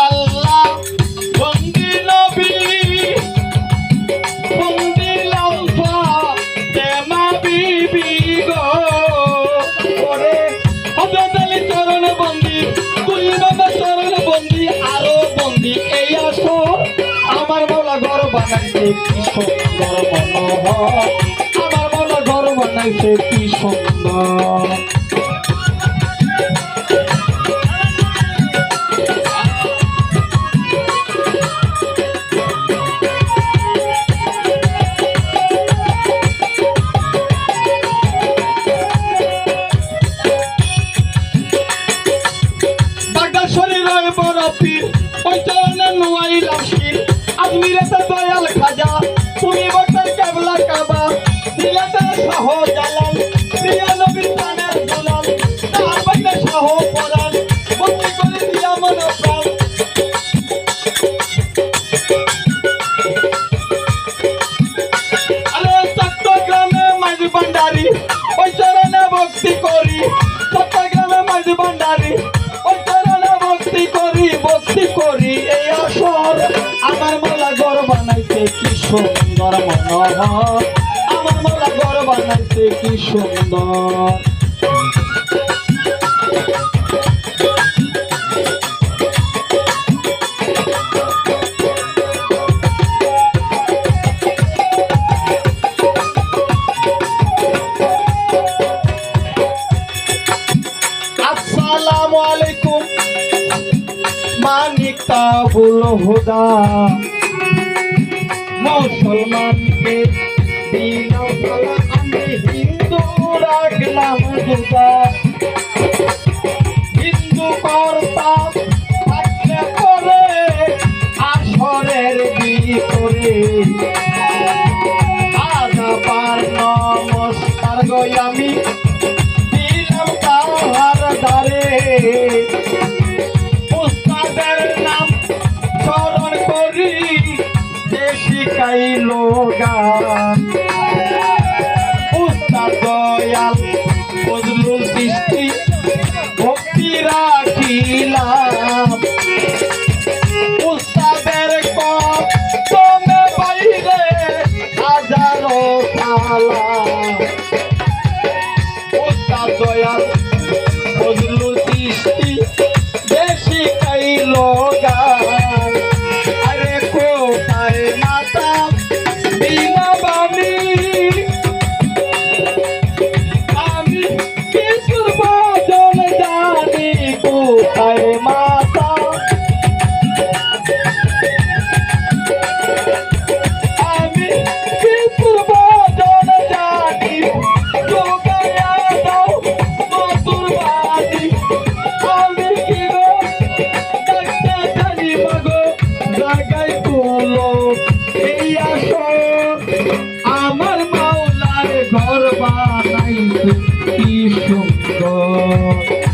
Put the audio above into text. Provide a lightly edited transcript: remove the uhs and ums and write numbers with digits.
আল্লাহ বন্দি নবী বন্দি লম্ফা তেমা বিবি গো ওরে হযরত আলী চরণ বন্দি কুলি বাবা চরণ বন্দি আরো বন্দি এই আসর আমার মাওলা ঘর বানাইছে কি সুন্দর মনোহর আমার মাওলা ঘর বানাইছে কি সুন্দর দয়াল খাজা তুমি বক্তার কেবলা কাবা দিলাতে শাহ জালাল প্রিয় নবীর প্রাণের দুলাল তার বক্তা শাহ পরাণ বন্দি করে দিয়া মন প্রাণ আরে চট্টগ্রামে মাঝি ভান্ডারি ওই চরণে ভক্তি করি চট্টগ্রামে মাঝি ভান্ডারি ওই চরণে ভক্তি করি এই আসর আমার মাওলা ঘর বানাইছে কি সুন্দর মনোহর আমার মাওলা ঘর বানাইছে কি সুন্দর আসসালামু আলাইকুম মানিক তাবুল হুদা মুসলমানকে দিলাম সালাম আমি হিন্দু রাখলাম জুদা হিন্দু করতাম থাকলে পরে আসরের ভিতরে আদাবার নমস্কার গো আমি দিলাম তাহার ধারে শিখাইলো গান উস্তাদ দয়াল ফজলুল চিশতি ভক্তি রাখিলাম উস্তাদের কদমে বাইরে হাজারো সালাম উস্তাদ দয়াল ফজলুল চিশতি যে শিখাইলো গান আরে কোথায় মাতা বিনাবানি আমি কিছুর বাজন জানি কোথায় মাতা আমি কিছুর বাজন জানি যোগায়া দাও মধুর বাণী আমি কি গো ডাকতে জানি মাগো জাগাই তুলো এই আসর আমার মাওলার ঘর বানাইছে কি সুন্দর।